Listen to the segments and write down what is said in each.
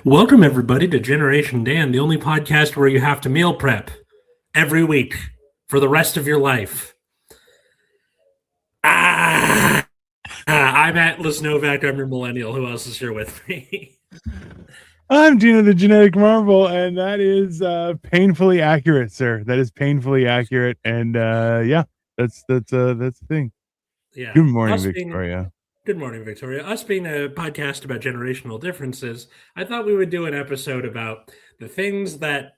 Welcome, everybody, to Generation Dan, the only podcast where you have to meal prep every week for the rest of your life. I'm Atlas Novak. I'm your millennial. Who else is here with me? I'm Gina the Genetic Marvel, and that is painfully accurate, sir. That is painfully accurate, and that's the thing. Yeah. Good morning, Victoria. Good morning, Victoria. Us being a podcast about generational differences, I thought we would do an episode about the things that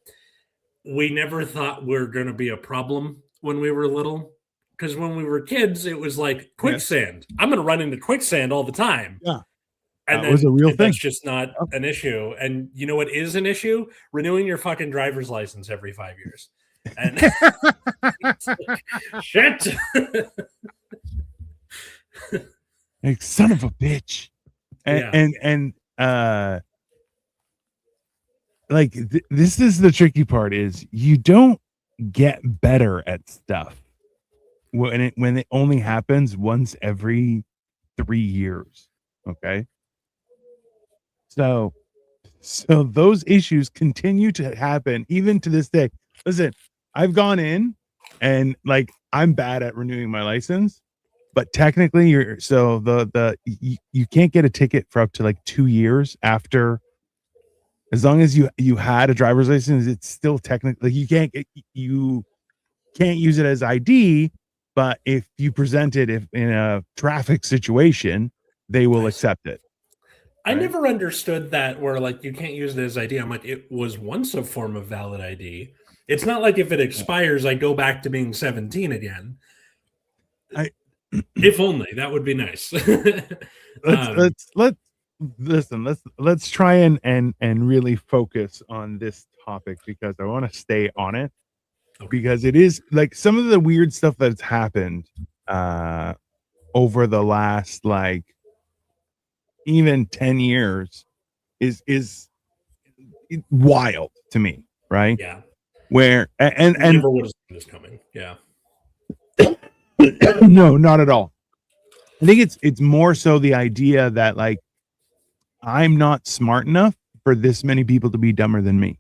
we never thought were going to be a problem when we were little. Because when we were kids, it was like quicksand. I'm going to run into quicksand all the time. Yeah. And that was a real thing. That's just not an issue. And you know what is an issue? Renewing your fucking driver's license every 5 years. And shit. Like, son of a bitch. This is the tricky part, is you don't get better at stuff when it only happens once every 3 years. Okay. So those issues continue to happen even to this day. Listen, I've gone in and I'm bad at renewing my license, but technically you can't get a ticket for up to 2 years after. As long as you had a driver's license, it's still technically you can't use it as ID, but if you present it in a traffic situation, they will accept it. I never understood that where you can't use it as ID. I'm like, it was once a form of valid ID. It's not like if it expires, I go back to being 17 again. If only, that would be nice. Let's try and really focus on this topic, because I want to stay on it. Okay. Because it is some of the weird stuff that's happened over the last even 10 years is wild to me, right? Yeah. Where and never would have seen this coming. Yeah. No, not at all. I think it's more so the idea that I'm not smart enough for this many people to be dumber than me.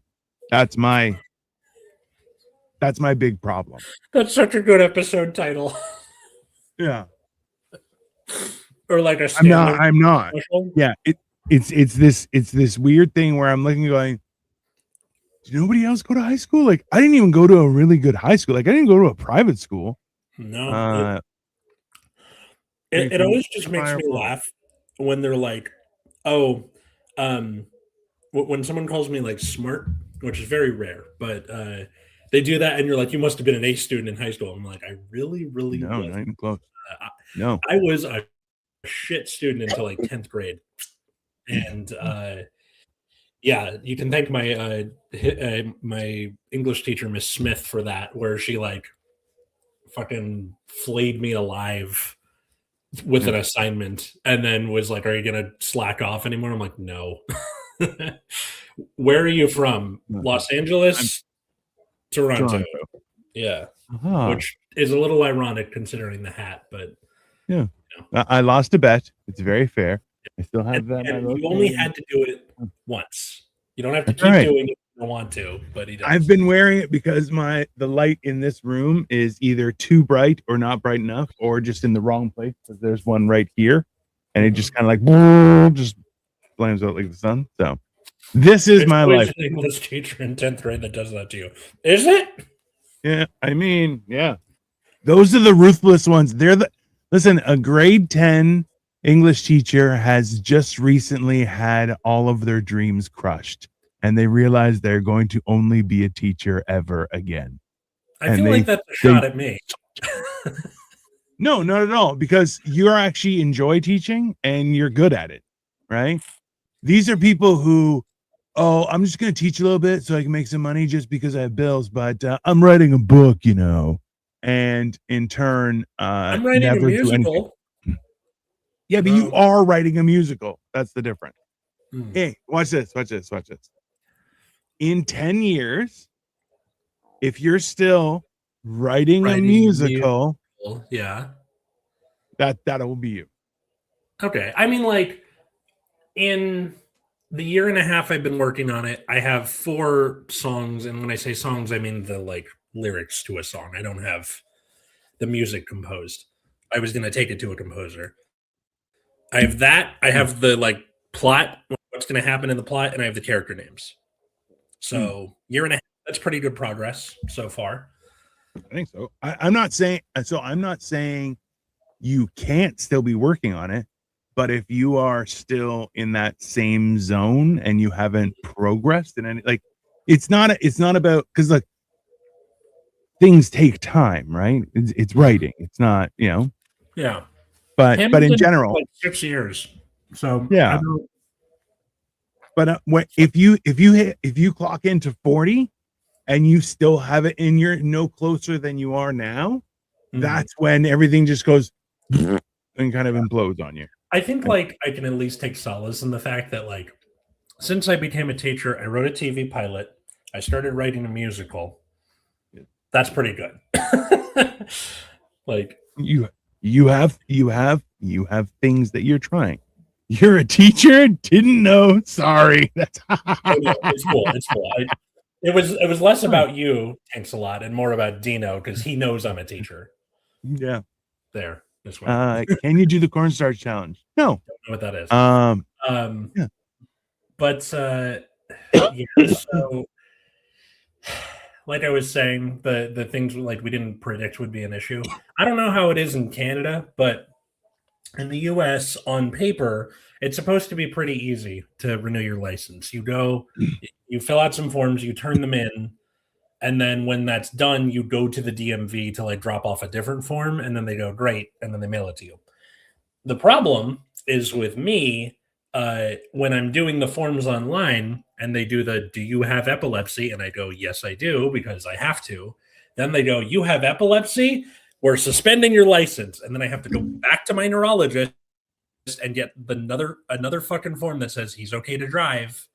That's my big problem. That's such a good episode title. Yeah. Or a I'm not. Yeah, it's this weird thing where I'm looking going, did nobody else go to high school? I didn't even go to a really good high school. I didn't go to a private school. No. It always just makes me laugh when they're when someone calls me smart, which is very rare, but they do that and you're you must have been an A student in high school. I'm like, I really no, wasn't. Not even close. No, I was a shit student until 10th grade, and yeah, you can thank my my English teacher, Miss Smith, for that, where she fucking flayed me alive with an assignment and then was like, are you gonna slack off anymore? I'm like, no. Where are you from? Los Angeles? Toronto. Yeah. Which is a little ironic considering the hat, but yeah. I lost a bet. It's very fair. I still have that. And you only had to do it once. You don't have to keep doing it if you don't want to, but he does. I've been wearing it because the light in this room is either too bright or not bright enough, or just in the wrong place, because there's one right here, and it just kind of just flames out like the sun. So this is my life. An English teacher in 10th grade that does that to you. Is it? Yeah, I mean, yeah. Those are the ruthless ones. Listen, a grade 10 English teacher has just recently had all of their dreams crushed, and they realize they're going to only be a teacher ever again. I feel like that's a shot at me. No, not at all, because you actually enjoy teaching and you're good at it, right? These are people who, I'm just going to teach a little bit so I can make some money just because I have bills, but I'm writing a book, and in turn, I'm writing a musical. Yeah, but you are writing a musical. That's the difference. Hey, watch this. In 10 years, if you're still writing a musical, yeah, that will be you. Okay. I mean, in the year and a half I've been working on it, I have 4 songs, and when I say songs, I mean the like lyrics to a song. I don't have the music composed. I was going to take it to a composer. I have that. I have the like plot, what's going to happen in the plot, and I have the character names. So year and a half. That's pretty good progress so far. I think so. I'm not saying so. I'm not saying you can't still be working on it, but if you are still in that same zone and you haven't progressed in any, like, it's not about, because like things take time, right? It's writing. It's not, Yeah. but in Hamilton general, took like 6 years. So yeah. I don't, But if you clock into 40 and you still have it and you're no closer than you are now, that's when everything just goes and kind of implodes on you. I think like I can at least take solace in the fact that like since I became a teacher, I wrote a TV pilot. I started writing a musical. That's pretty good. Like you have things that you're trying. You're a teacher? Didn't know. Sorry. That's it's cool. It's cool. It was less about you, thanks a lot, and more about Dino because he knows I'm a teacher. Yeah. There. This way. Can you do the cornstarch challenge? No. Don't know what that is. Yeah. But yeah, so like I was saying, the things like we didn't predict would be an issue. I don't know how it is in Canada, but in the US on paper, it's supposed to be pretty easy to renew your license. You go, you fill out some forms, you turn them in, and then when that's done, you go to the DMV to like drop off a different form, and then they go, great, and then they mail it to you. The problem is with me, when I'm doing the forms online and they do the, do you have epilepsy? And I go, yes, I do, because I have to. Then they go, you have epilepsy? We're suspending your license. And then I have to go back to my neurologist and get another fucking form that says he's okay to drive.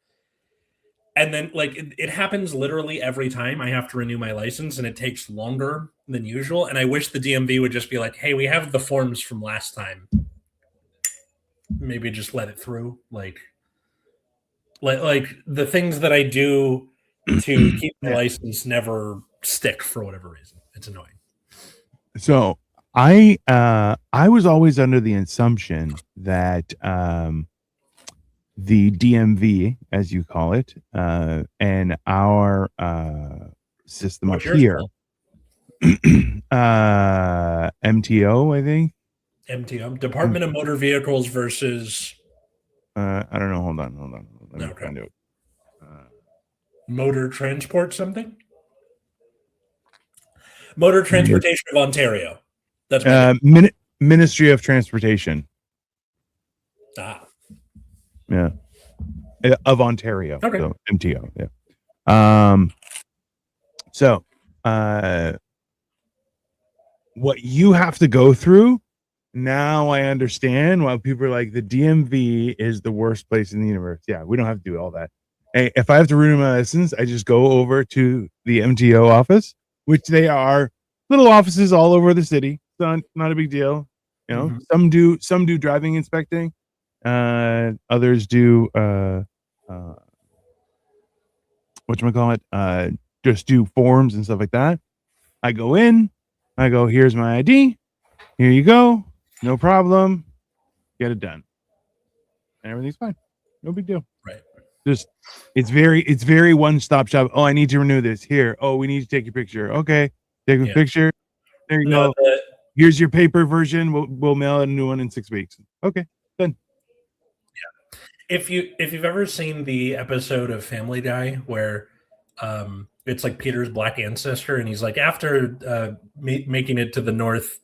And then like it happens literally every time I have to renew my license, and it takes longer than usual. And I wish the DMV would just be like, hey, we have the forms from last time. Maybe just let it through. Like the things that I do to keep the license never stick for whatever reason. It's annoying. So I was always under the assumption that the DMV, as you call it, and our system up here, MTO, I think. MTO, Department of Motor Vehicles versus. I don't know. Hold on. Let me find out. Motor Transport something. Motor Transportation of Ontario. That's Ministry of Transportation. Yeah, of Ontario. Okay. So, MTO. Yeah. So, what you have to go through now, I understand why people are like the DMV is the worst place in the universe. Yeah, we don't have to do all that. Hey, if I have to renew my license, I just go over to the MTO office, which they are little offices all over the city. So not a big deal. You know, some do driving inspecting. Others do whatchamacallit, just do forms and stuff like that. I go in, I go, here's my ID, here you go, no problem, get it done, and everything's fine, no big deal. Right. Just it's very one-stop shop. Oh, I need to renew this. Here, oh, we need to take your picture. Okay, take a picture, there you go. Here's your paper version, we'll mail a new one in 6 weeks. Okay, done. If you've ever seen the episode of Family Guy where it's like Peter's black ancestor, and he's like, after making it to the North,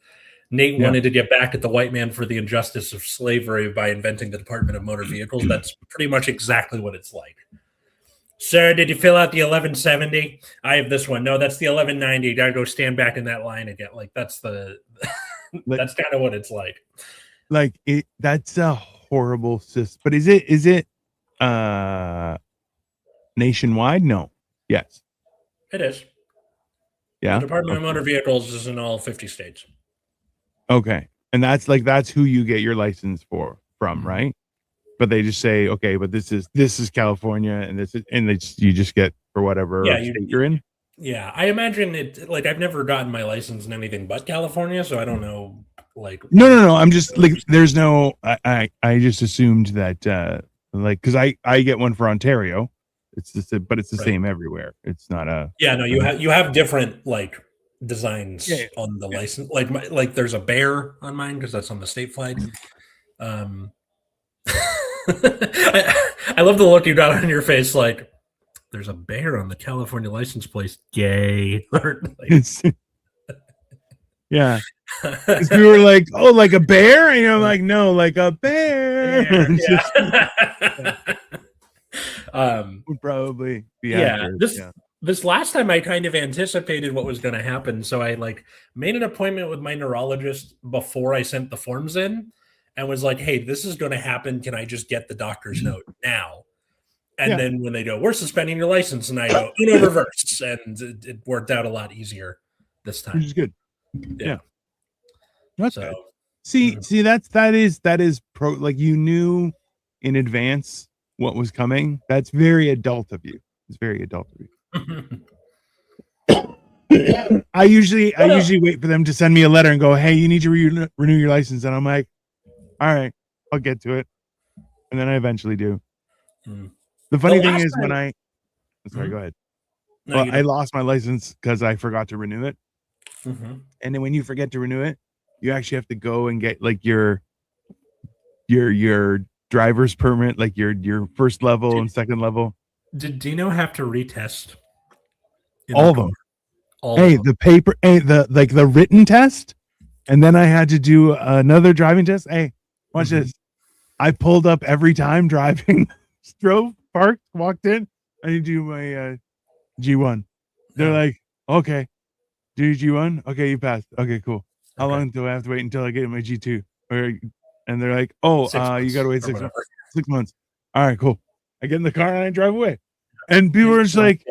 Nate wanted to get back at the white man for the injustice of slavery by inventing the Department of Motor Vehicles. That's pretty much exactly what it's like. Sir, did you fill out the 1170? I have this one. No, that's the 1190. Gotta go stand back in that line again. Like that's the that's kind of what it's like. Like it. That's a horrible system. But is it nationwide? No. Yes. It is. Yeah. The Department of Motor Vehicles is in all 50 states. Okay. And that's who you get your license from, right? but they just say, okay, but this is California, and you just get for whatever state you're in. Yeah, I imagine it. Like, I've never gotten my license in anything but California, so I don't know. Like, no. I'm just like, there's no. I just assumed that like, because I get one for Ontario. It's just, but it's the same everywhere. It's not a. Yeah, no, you have different like designs on the license. Like there's a bear on mine because that's on the state flag. I love the look you got on your face. Like, there's a bear on the California license plate. Gay. Yeah. We were like, oh, like a bear? And I'm like, no, like a bear. Would probably be accurate. This last time I kind of anticipated what was going to happen. So I like made an appointment with my neurologist before I sent the forms in and was like, hey, this is going to happen. Can I just get the doctor's note now? And then when they go, we're suspending your license, and I go, Uno reverse, and it worked out a lot easier this time. Which is good. Yeah. That's good. See, that is pro. Like, you knew in advance what was coming. That's very adult of you. It's very adult of you. I usually wait for them to send me a letter and go, hey, you need to renew your license, and I'm like, all right, I'll get to it, and then I eventually do. The funny thing is when sorry, go ahead. No, well, I lost my license because I forgot to renew it. And then when you forget to renew it, you actually have to go and get like your driver's permit, like your first level and second level. Did Dino have to retest? All of them. The paper, the written test, and then I had to do another driving test. Hey, watch this. I pulled up every time driving, drove, parked, walked in. I need to do my G1. They're like, okay, do your G1. Okay, you passed. Okay, cool. How long do I have to wait until I get my G2? And they're like, oh, you got to wait 6 months. 6 months. All right, cool. I get in the car and I drive away. And people are just like,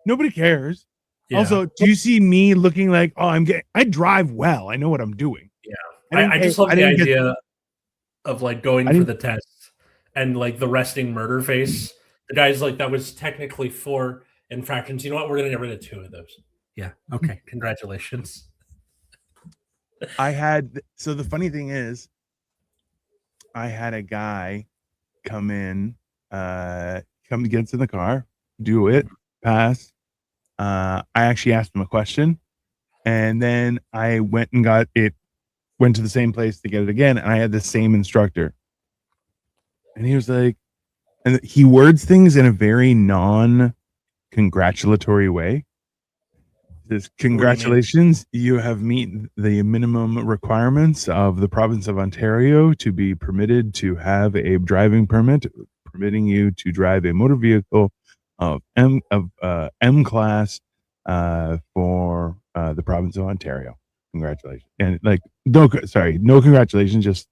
nobody cares. Yeah. Also, do you see me looking like, oh, I drive well. I know what I'm doing. Yeah. I just love the idea of like going for the test and like the resting murder face. The guy's like, that was technically 4 infractions. You know what? We're going to get rid of 2 of those. Yeah. Okay. Congratulations. So the funny thing is, I had a guy come in, gets in the car, do it, pass. I actually asked him a question, and then I went to the same place to get it again, and I had the same instructor. And he was like, and he words things in a very non-congratulatory way. He says, congratulations, you have met the minimum requirements of the province of Ontario to be permitted to have a driving permit, permitting you to drive a motor vehicle of M class for the province of Ontario. Congratulations. And like, no congratulations. Just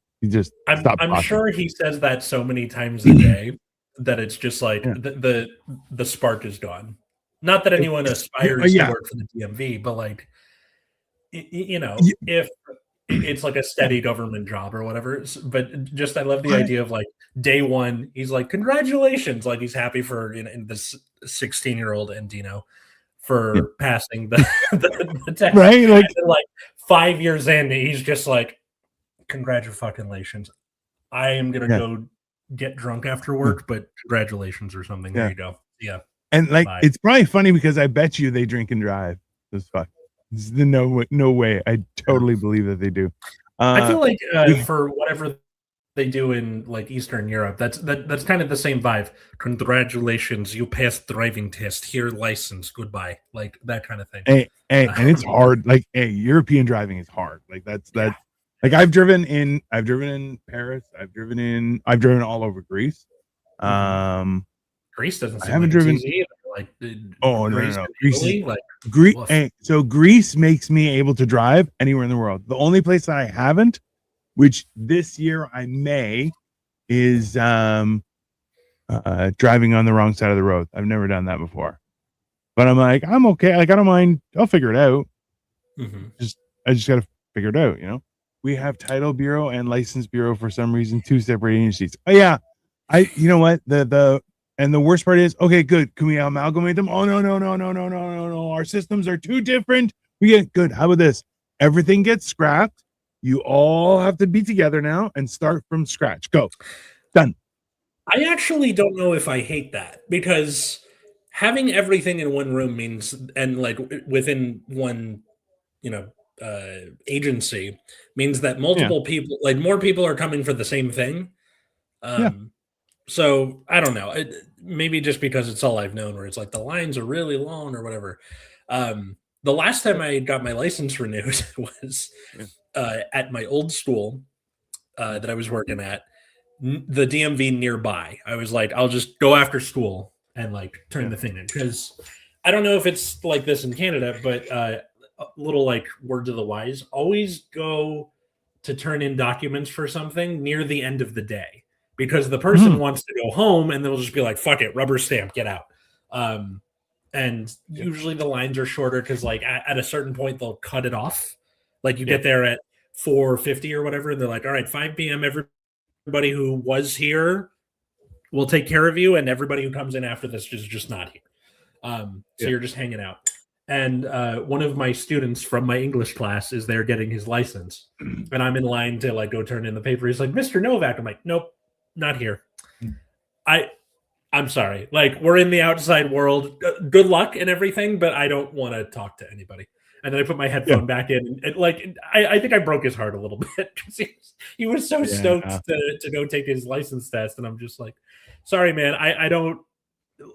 stop. I'm sure he says that so many times a day that it's just like the spark is gone. Not that anyone aspires to work for the DMV, but like, if it's like a steady government job or whatever. But just, I love the idea of like day one, he's like, congratulations. Like, he's happy for this 16-year-old and Dino for passing the test. Right. Like, and then, like 5 years in, he's just like, congratulations. I am going to go get drunk after work, but congratulations or something. There you go. Yeah. And like, it's probably funny because I bet you they drink and drive. This fuck. No way. I totally believe that they do. I feel like for whatever they do in like Eastern Europe, that's kind of the same vibe. Congratulations, you passed driving test. Here, license. Goodbye. Like that kind of thing. Hey, and it's hard. Like, European driving is hard. Like that's. Like I've driven in Paris. I've driven all over Greece. Greece doesn't seem I haven't like driven easy. Like, no. Greece Italy, like Greece. So Greece makes me able to drive anywhere in the world. The only place that I haven't, which this year I may, is driving on the wrong side of the road. I've never done that before, but I'm like, I'm okay. Like, I don't mind. I'll figure it out. I just got to figure it out. we have title bureau and license bureau for some reason, two separate agencies. Oh yeah, you know what, and the worst part is, okay, good, can we amalgamate them? Oh no, our systems are too different. We get good. How about this? Everything gets scrapped. You all have to be together now and start from scratch. Go. Done. I actually don't know if I hate that, because having everything in one room means, and like within one, you know, agency, means that multiple people, like more people are coming for the same thing. Yeah. So I don't know. Maybe just because it's all I've known, where it's like the lines are really long or whatever. The last time I got my license renewed was at my old school that I was working at, the DMV nearby. I was like, I'll just go after school and like turn the thing in, because I don't know if it's like this in Canada, but a little like word to the wise: always go to turn in documents for something near the end of the day, because the person wants to go home and they'll just be like, fuck it, rubber stamp, get out. And usually the lines are shorter because like at a certain point they'll cut it off. Like you get there at 4:50 or whatever, and they're like, all right, 5 p.m. everybody who was here will take care of you, and everybody who comes in after this is just not here. So you're just hanging out. And one of my students from my English class is there getting his license, and I'm in line to like go turn in the paper. He's like, Mr. Novak. I'm like, nope, not here. I'm sorry. Like, we're in the outside world. Good luck and everything, but I don't want to talk to anybody. And then I put my headphone back in, and like, I think I broke his heart a little bit, because he was so stoked to go take his license test, and I'm just like, sorry, man, I don't,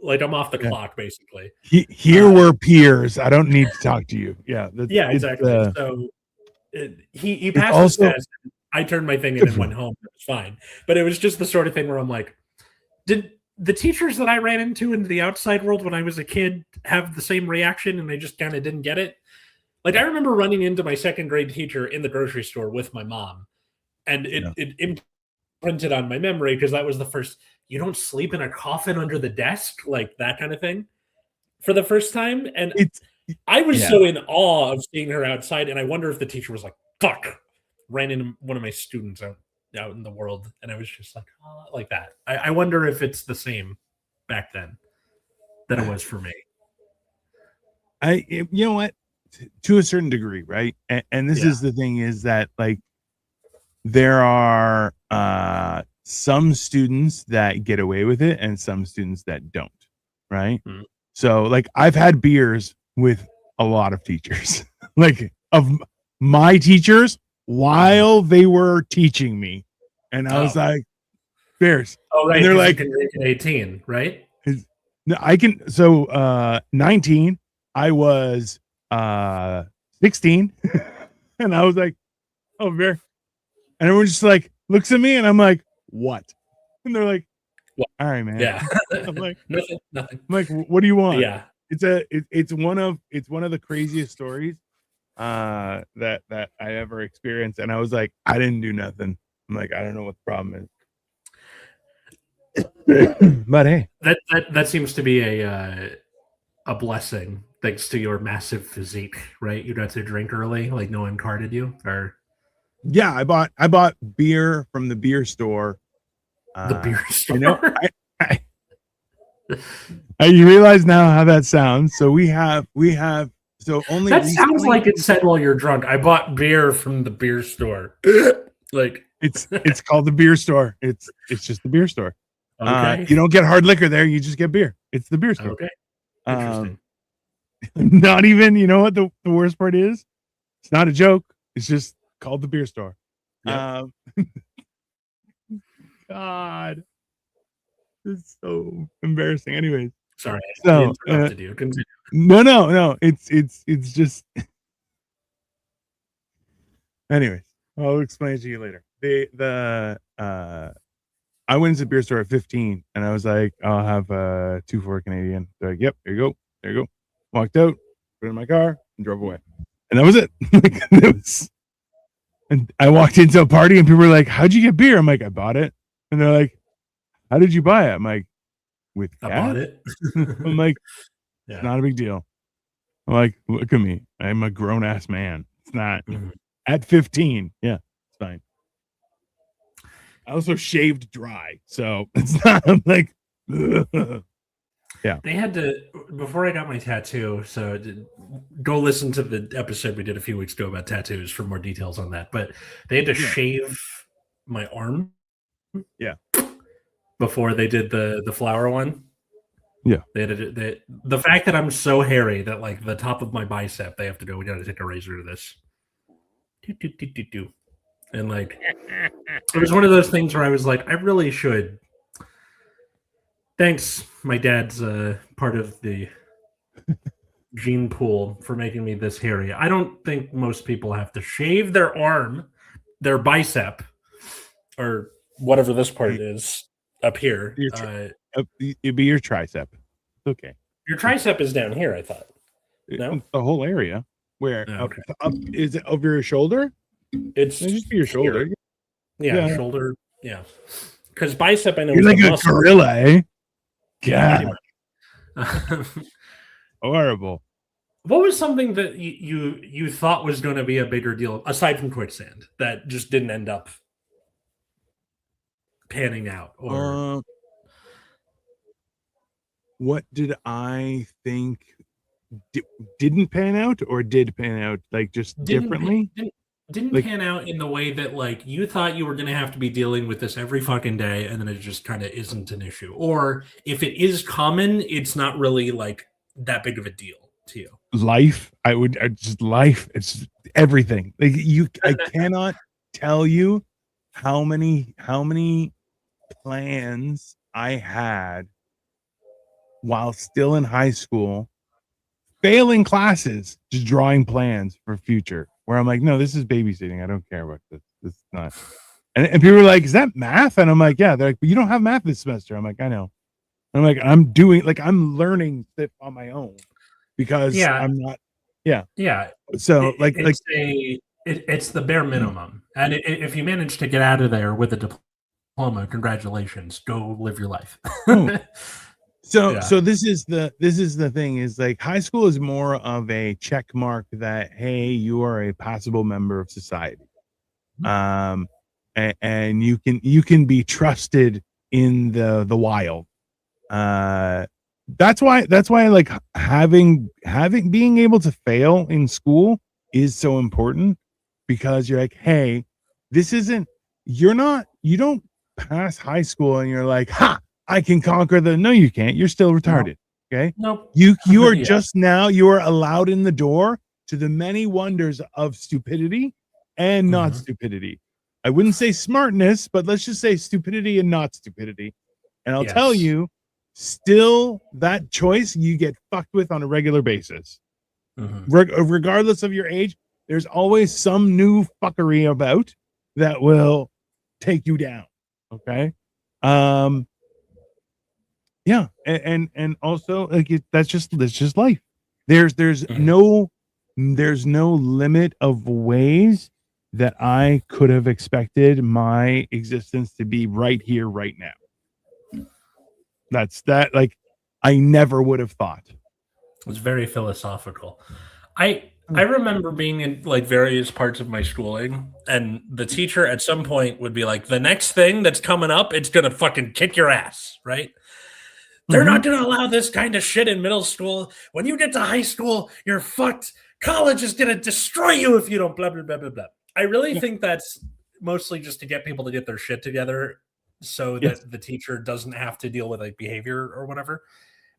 like, I'm off the clock basically. Here we're peers. I don't need to talk to you. Yeah, exactly. So he passed the test. I turned my thing in and went home. It was fine, but it was just the sort of thing where I'm like, did the teachers that I ran into in the outside world when I was a kid have the same reaction, and they just kind of didn't get it? Like, I remember running into my second grade teacher in the grocery store with my mom, and it imprinted on my memory, because that was the first, you don't sleep in a coffin under the desk, like that kind of thing, for the first time. And I was so in awe of seeing her outside, and I wonder if the teacher was like, fuck, ran into one of my students out in the world, and I was just like, oh, like that. I wonder if it's the same back then that it was for me. You know what, to a certain degree, right? And this is the thing, is that like there are some students that get away with it and some students that don't, right? So like I've had beers with a lot of teachers, like of my teachers, while they were teaching me, and I was like, beers. Oh, right. And they're like, 18, right? I can. So 19, I was 16, and I was like, oh, beer. And everyone just like looks at me, and I'm like, what? And they're like, what? All right, man. Yeah. I'm like, nothing. I'm like, what do you want? Yeah. It's one of the craziest stories that I ever experienced. And I was like, I didn't do nothing. I'm like, I don't know what the problem is. But hey, that seems to be a blessing, thanks to your massive physique, right? You got to drink early, like no one carded you, or yeah, I bought beer from the beer store. The beer store. You know, you realize now how that sounds. So we have so only that sounds like it said while you're drunk. I bought beer from the beer store. Like it's called the beer store. It's just the beer store. Okay. You don't get hard liquor there. You just get beer. It's the beer store. Okay. Interesting. Not even, you know what the worst part is? It's not a joke. It's just called the beer store. Yep. God, it's so embarrassing. Anyways, sorry, so I interrupted you. Continue. No. It's just. Anyways, I'll explain it to you later. I went to the beer store at 15, and I was like, I'll have 2 for Canadian. They're like, yep, there you go. Walked out, put it in my car, and drove away. And that was it. And I walked into a party, and people were like, how'd you get beer? I'm like, I bought it. And they're like, how did you buy it? I'm like, with cash? I bought it. I'm like, it's not a big deal. I'm like, look at me. I'm a grown-ass man. It's not. At 15, yeah. fine. I also shaved dry, so it's not like. They had to, before I got my tattoo, so go listen to the episode we did a few weeks ago about tattoos for more details on that. But they had to shave my arm. Yeah. Before they did the flower one. Yeah. They had the fact that I'm so hairy that like the top of my bicep, they have to go, we got to take a razor to this. And like, it was one of those things where I was like, I really should. Thanks, my dad's part of the gene pool for making me this hairy. I don't think most people have to shave their arm, their bicep, or whatever this part is up here. It'd be your tricep. Okay. Your tricep is down here, I thought. No? The whole area. Where? Okay. Up, is it over your shoulder? It's just be your shoulder. Yeah, shoulder. Yeah. Because bicep, I know. You're like a gorilla, eh? God. Horrible. What was something that you thought was going to be a bigger deal aside from quicksand that just didn't end up panning out? Or what did I think didn't pan out or did pan out, like just differently? Didn't like, pan out in the way that like you thought you were going to have to be dealing with this every fucking day, and then it just kind of isn't an issue. Or if it is common, it's not really like that big of a deal to you. Life, life. It's everything. Like I cannot tell you how many plans I had while still in high school, failing classes, just drawing plans for future. Where I'm like, no, this is babysitting. I don't care about this. This is not. And people are like, is that math? And I'm like, yeah. They're like, but you don't have math this semester. I'm like, I know. And I'm like, I'm learning stuff on my own because I'm not. Yeah. Yeah. So it's the bare minimum. And if you manage to get out of there with a diploma, congratulations. Go live your life. So this is the thing is like high school is more of a check mark that, hey, you are a passable member of society. And you can be trusted in the wild. That's why like being able to fail in school is so important, because you're like, hey, you don't pass high school and you're like, ha, I can conquer no, you can't. You're still retarded. Okay. Nope. You are just now, you are allowed in the door to the many wonders of stupidity and not stupidity. I wouldn't say smartness, but let's just say stupidity and not stupidity. And I'll tell you, still that choice you get fucked with on a regular basis. Regardless of your age, there's always some new fuckery about that will take you down. Okay. Yeah, and also like that's just life. There's no limit of ways that I could have expected my existence to be right here, right now. That's that. Like I never would have thought. It's very philosophical. I remember being in like various parts of my schooling, and the teacher at some point would be like, "The next thing that's coming up, it's gonna fucking kick your ass," right? They're not going to allow this kind of shit in middle school. When you get to high school, you're fucked. College is going to destroy you if you don't blah, blah, blah, blah, blah. I really think that's mostly just to get people to get their shit together so that the teacher doesn't have to deal with like behavior or whatever.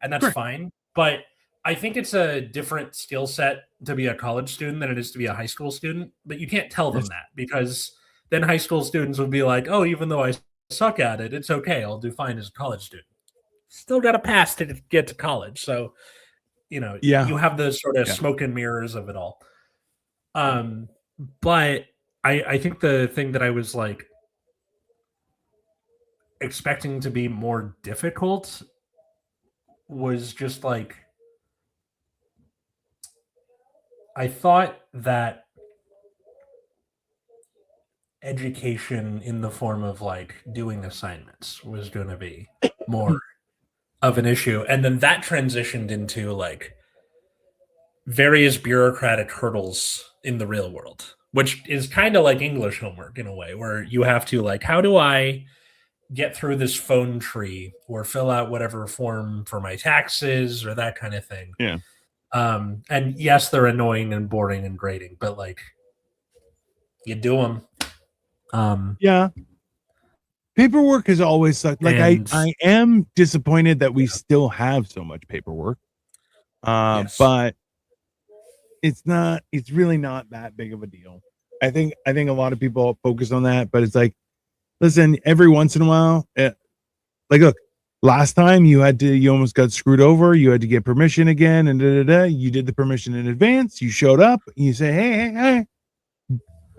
And that's fine. But I think it's a different skill set to be a college student than it is to be a high school student. But you can't tell them that, because then high school students would be like, oh, even though I suck at it, it's okay. I'll do fine as a college student. Still got to pass to get to college. So, you have the sort of smoke and mirrors of it all. But I think the thing that I was like expecting to be more difficult was just like, I thought that education in the form of like doing assignments was going to be more of an issue, and then that transitioned into like various bureaucratic hurdles in the real world, which is kind of like English homework in a way, where you have to like, how do I get through this phone tree or fill out whatever form for my taxes or that kind of thing. Yeah. And yes, they're annoying and boring and grating, but like you do them. Yeah. Paperwork has always sucked. Like I am disappointed that we still have so much paperwork. Yes. But it's really not that big of a deal. I think a lot of people focus on that, but it's like, listen, every once in a while, like, look, last time you almost got screwed over. You had to get permission again, and you did the permission in advance. You showed up, and you say, hey,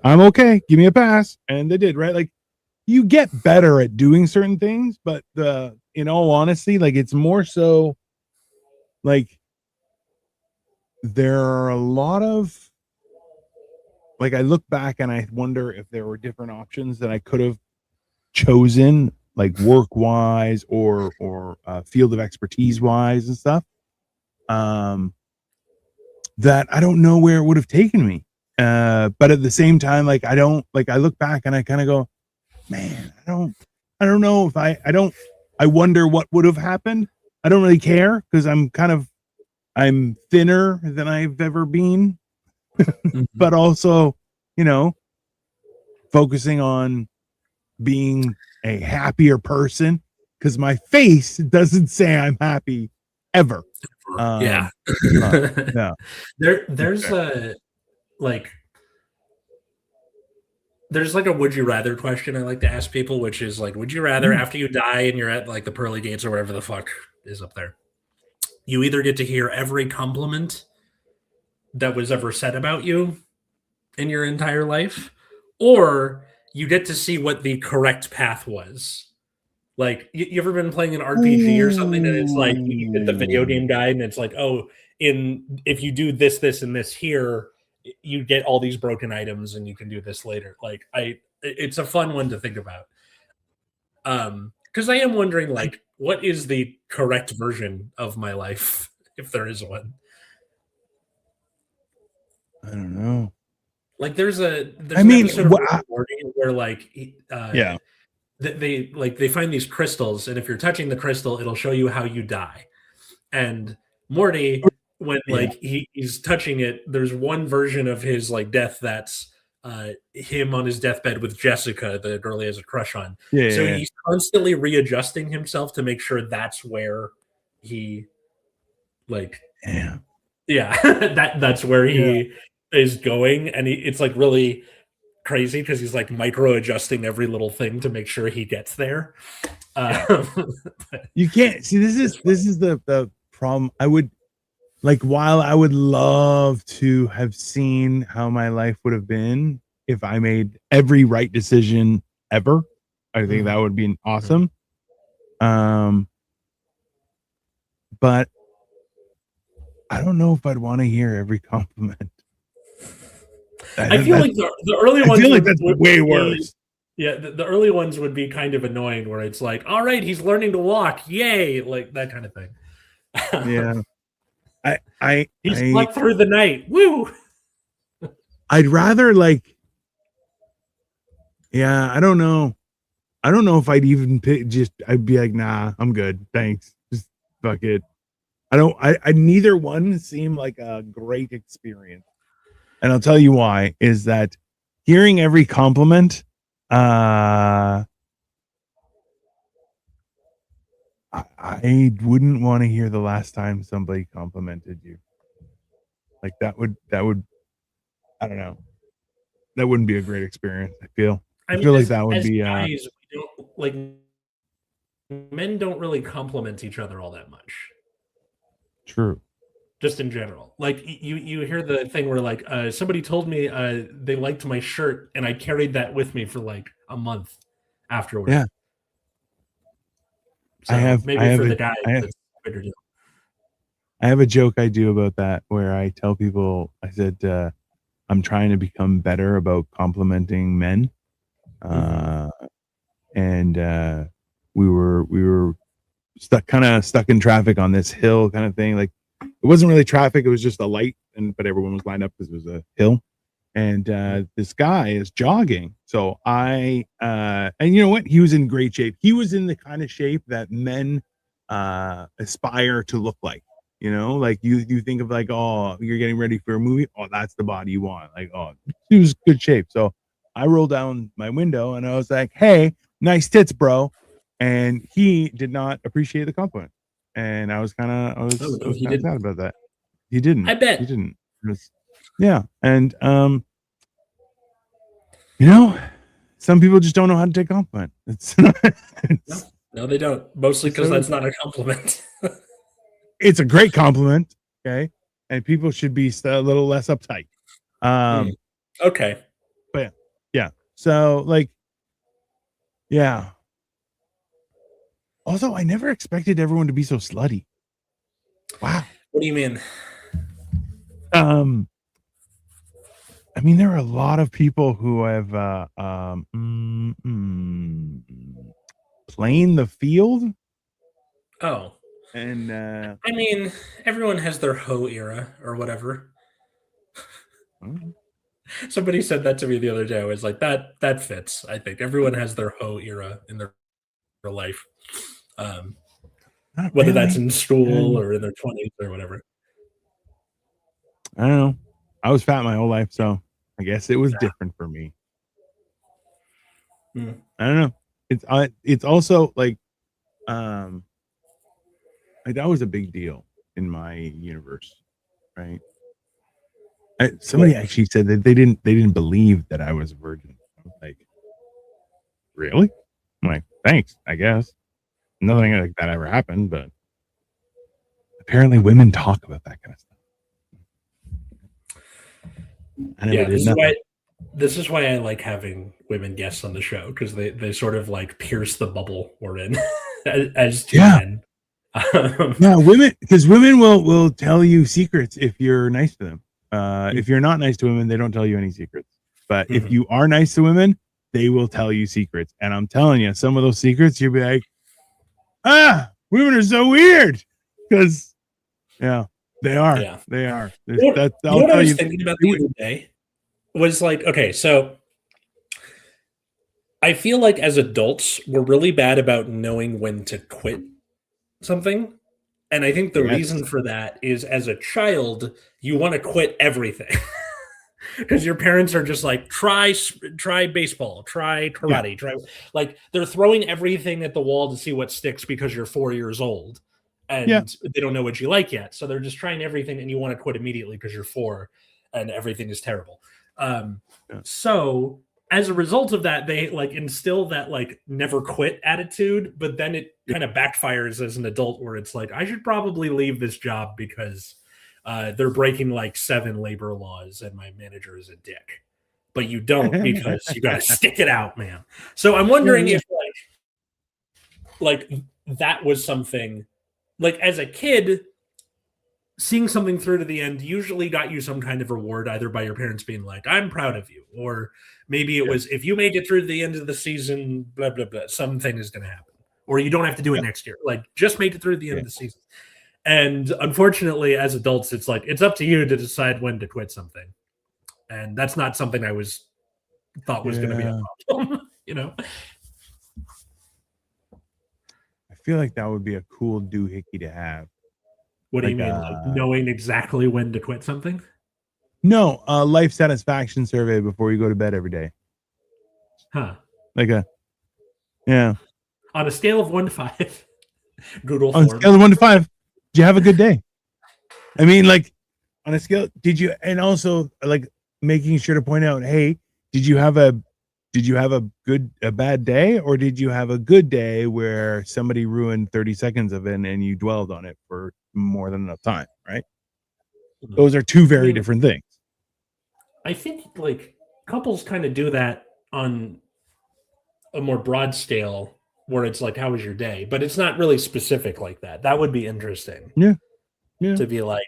I'm okay. Give me a pass. And they did, right? Like, you get better at doing certain things, but in all honesty, like, it's more so like there are a lot of, like, I look back and I wonder if there were different options that I could have chosen, like work wise or field of expertise wise and stuff, that I don't know where it would have taken me. But at the same time, like, I look back and I kind of go, man, I don't know if I wonder what would have happened. I don't really care because I'm thinner than I've ever been, but also, focusing on being a happier person, because my face doesn't say I'm happy ever. Yeah. There's like a would you rather question I like to ask people, which is like, would you rather after you die and you're at like the pearly gates or whatever the fuck is up there, you either get to hear every compliment that was ever said about you in your entire life, or you get to see what the correct path was. Like, you ever been playing an RPG or something, and it's like you get the video game guide, and it's like, oh, if you do this, this, and this here, you get all these broken items, and you can do this later. Like, it's a fun one to think about. Because I am wondering, like, what is the correct version of my life, if there is one? I don't know. Like, there's an episode of Rick and Morty where like they find these crystals, and if you're touching the crystal, it'll show you how you die. And Morty, when like he's touching it, there's one version of his like death that's him on his deathbed with Jessica, the girl he has a crush on. He's constantly readjusting himself to make sure that's where he that's where he is going, and it's like really crazy because he's like micro adjusting every little thing to make sure he gets there. You can't see, this is the problem. I would like, while I would love to have seen how my life would have been if I made every right decision ever, I think that would be awesome. But I don't know if I'd want to hear every compliment. I feel like the early ones. I feel like that's way worse. Yeah, the early ones would be kind of annoying, where it's like, all right, he's learning to walk, yay, like that kind of thing. Yeah, he slept through the night. Woo! I'd rather like, I don't know if I'd even pick. I'd be like, nah, I'm good, thanks. Just fuck it. I neither one seemed like a great experience. And I'll tell you why, is that hearing every compliment, I wouldn't want to hear the last time somebody complimented you. Like that would, I don't know. That wouldn't be a great experience. I feel like that would be guys, we don't, like, men don't really compliment each other all that much. True. Just in general, like you hear the thing where like somebody told me they liked my shirt, and I carried that with me for like a month afterwards. Yeah, so I have the guy. I have a joke I do about that where I tell people, I said, I'm trying to become better about complimenting men, and we were stuck in traffic on this hill kind of thing, like. It wasn't really traffic. It was just a light, but everyone was lined up because it was a hill. and this guy is jogging. So and you know what? He was in great shape. He was in the kind of shape that men aspire to look like. You know, like you think of like, oh, you're getting ready for a movie. Oh, that's the body you want. Like, oh, he was good shape. So I rolled down my window and I was like, hey, nice tits, bro. And he did not appreciate the compliment. And I was kind of Oh, no, he didn't. sad about that. He didn't. I bet. He didn't. It was, yeah. And you know, some people just don't know how to take a compliment. No, they don't. Mostly because that's not a compliment. It's a great compliment, okay? And people should be a little less uptight. Okay. But yeah. So like, yeah. Also, I never expected everyone to be so slutty. Wow. What do you mean? I mean, there are a lot of people who have playing the field. Oh. And I mean, everyone has their hoe era or whatever. Somebody said that to me the other day. I was like, that fits. I think everyone has their hoe era in their life. Whether that's in school or in their 20s or whatever. I don't know. I was fat my whole life, so I guess it was different for me. I don't know. It's also like that was a big deal in my universe, right? Somebody actually said that they didn't believe that I was a virgin. I was like, really? I'm like, thanks, I guess. Nothing like that ever happened, but apparently women talk about that kind of stuff. Yeah, this is why I like having women guests on the show, because they sort of like pierce the bubble we're in as two men. Yeah, women will tell you secrets if you're nice to them. If you're not nice to women, they don't tell you any secrets. But if you are nice to women, they will tell you secrets. And I'm telling you, some of those secrets, you'll be like, women are so weird. Because, yeah, they are. Yeah. They are. What I was thinking about the other day was like, okay, so I feel like as adults, we're really bad about knowing when to quit something. And I think the reason for that is, as a child, you want to quit everything. Because your parents are just like, try baseball, try karate, try, like they're throwing everything at the wall to see what sticks because you're 4 years old and they don't know what you like yet. So they're just trying everything and you want to quit immediately because you're 4 and everything is terrible. So as a result of that, they like instill that like never quit attitude, but then it kind of backfires as an adult where it's like, I should probably leave this job because they're breaking like 7 labor laws and my manager is a dick. But you don't, because you got to stick it out, man. So I'm wondering if like that was something like as a kid, seeing something through to the end usually got you some kind of reward, either by your parents being like, I'm proud of you, or maybe it was, if you made it through the end of the season, blah, blah, blah, something is going to happen, or you don't have to do it next year. Like just made it through the end of the season. And unfortunately, as adults, it's like, it's up to you to decide when to quit something. And that's not something I thought was going to be a problem, you know? I feel like that would be a cool doohickey to have. What do you mean? Like knowing exactly when to quit something? No, a life satisfaction survey before you go to bed every day. Huh. Like on a scale of 1 to 5. Google on a scale of 1 to 5. Did you have a good day? I mean, like on a scale, did you, and also like making sure to point out, hey, did you have a bad day, or did you have a good day where somebody ruined 30 seconds of it and you dwelled on it for more than enough time, right? Those are two very different things. I think like couples kind of do that on a more broad scale, where it's like, how was your day? But it's not really specific like that. That would be interesting. Yeah. To be like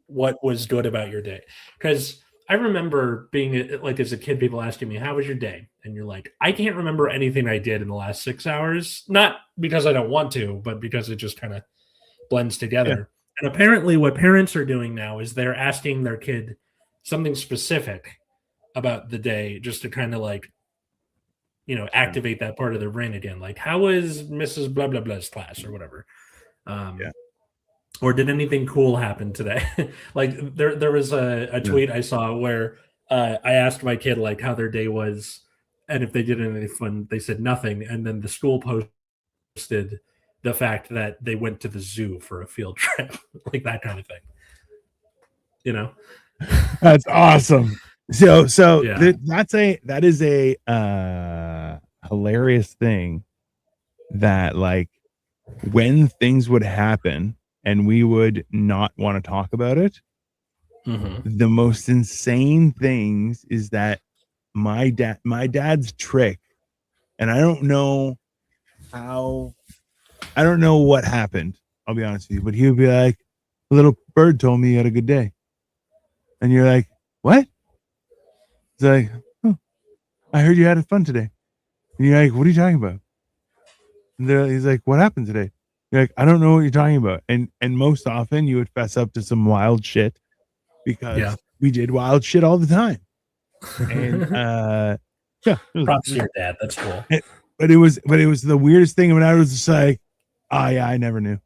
what was good about your day? Because I remember being like, as a kid, people asking me, how was your day? And you're like, I can't remember anything I did in the last 6 hours. Not because I don't want to, but because it just kind of blends together. And apparently what parents are doing now is they're asking their kid something specific about the day just to kind of like, activate that part of their brain again. Like, how was Mrs. Blah blah blah's class or whatever? Yeah. Or did anything cool happen today? Like there was a tweet I saw where I asked my kid like how their day was and if they did anything fun. They said nothing, and then the school posted the fact that they went to the zoo for a field trip, like that kind of thing. That's awesome. So Yeah. that is a hilarious thing that like when things would happen and we would not want to talk about it. Mm-hmm. The most insane things is that my dad's trick, and I don't know what happened. I'll be honest with you, but he would be like, "A little bird told me you had a good day," and you're like, "What?" It's like, "Oh, I heard you had fun today." And you're like, "What are you talking about?" And he's like, "What happened today?" You're like, "I don't know what you're talking about." And most often you would fess up to some wild shit because we did wild shit all the time. And yeah, props to your dad. That's cool. But it was the weirdest thing when I was just like, "Oh yeah, I never knew."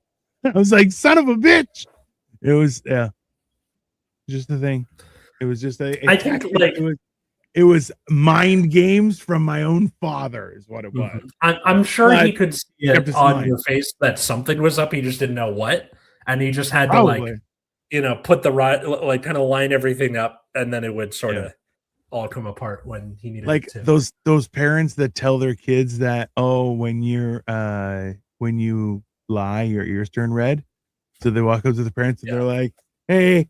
I was like, "Son of a bitch!" It was just the thing. It was just I think like it was mind games from my own father, is what it was. I'm sure But he could see it on your face that something was up. He just didn't know what, and he just had to like, put the right, like kind of line everything up, and then it would sort of all come apart when he needed like it to. those parents that tell their kids that, oh, when you lie, your ears turn red. So they walk up to the parents and they're like, "Hey,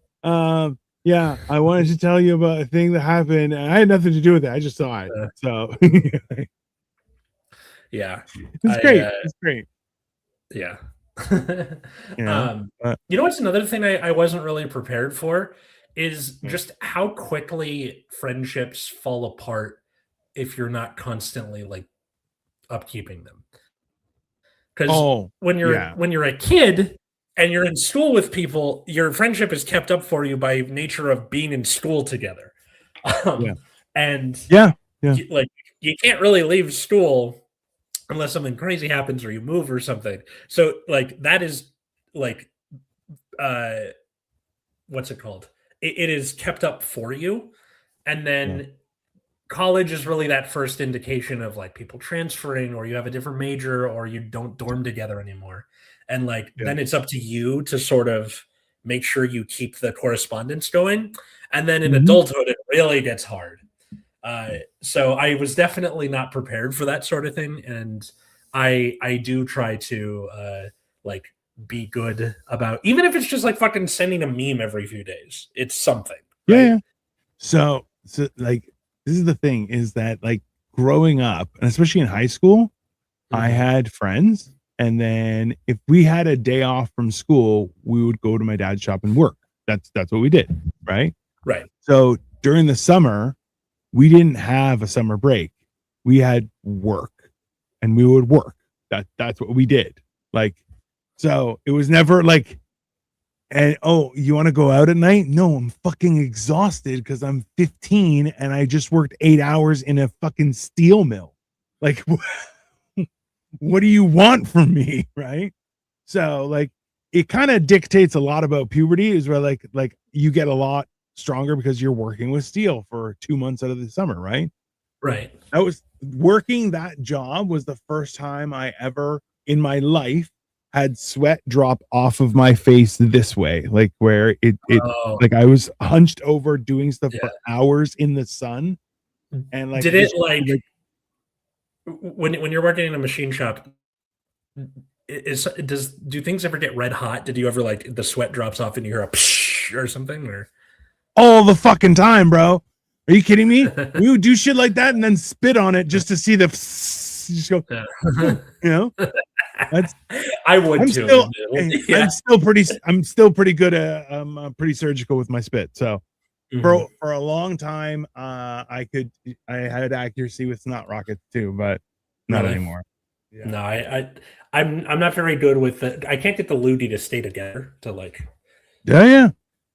yeah, I wanted to tell you about a thing that happened. I had nothing to do with it. I just saw it." So yeah, it's great. It's great. Yeah. You know what's another thing I wasn't really prepared for is just how quickly friendships fall apart if you're not constantly like upkeeping them. Because when you're a kid and you're in school with people, your friendship is kept up for you by nature of being in school together. And like you can't really leave school unless something crazy happens or you move or something. So like that is like what's it called? It is kept up for you. And then college is really that first indication of like people transferring or you have a different major or you don't dorm together anymore. And like then it's up to you to sort of make sure you keep the correspondence going. And then in adulthood, it really gets hard. So I was definitely not prepared for that sort of thing. And I do try to like be good about, even if it's just like fucking sending a meme every few days, it's something. Right? Yeah. So like, this is the thing is that like growing up, and especially in high school, I had friends. And then if we had a day off from school, we would go to my dad's shop and work. That's what we did. Right. Right. So during the summer, we didn't have a summer break. We had work and we would work. That's what we did. Like, so it was never like, and oh, you want to go out at night? No, I'm fucking exhausted because I'm 15 and I just worked 8 hours in a fucking steel mill. Like, what do you want from me? Right. So like, it kind of dictates a lot about puberty is where like you get a lot stronger because you're working with steel for 2 months out of the summer, right? Right. That was working that job was the first time I ever in my life had sweat drop off of my face this way, like where it like I was hunched over doing stuff for hours in the sun. And like, did it like when you're working in a machine shop, do things ever get red hot? Did you ever like the sweat drops off and you hear a psh or something? Or all the fucking time, bro? Are you kidding me? We would do shit like that and then spit on it just to see the just go, you know. That's I would too. I'm still pretty good at I'm pretty surgical with my spit. So for a long time, I had accuracy with snot rockets too, but not anymore. Yeah. No, I'm not very good with it. I can't get the ludi to stay together to like. Yeah.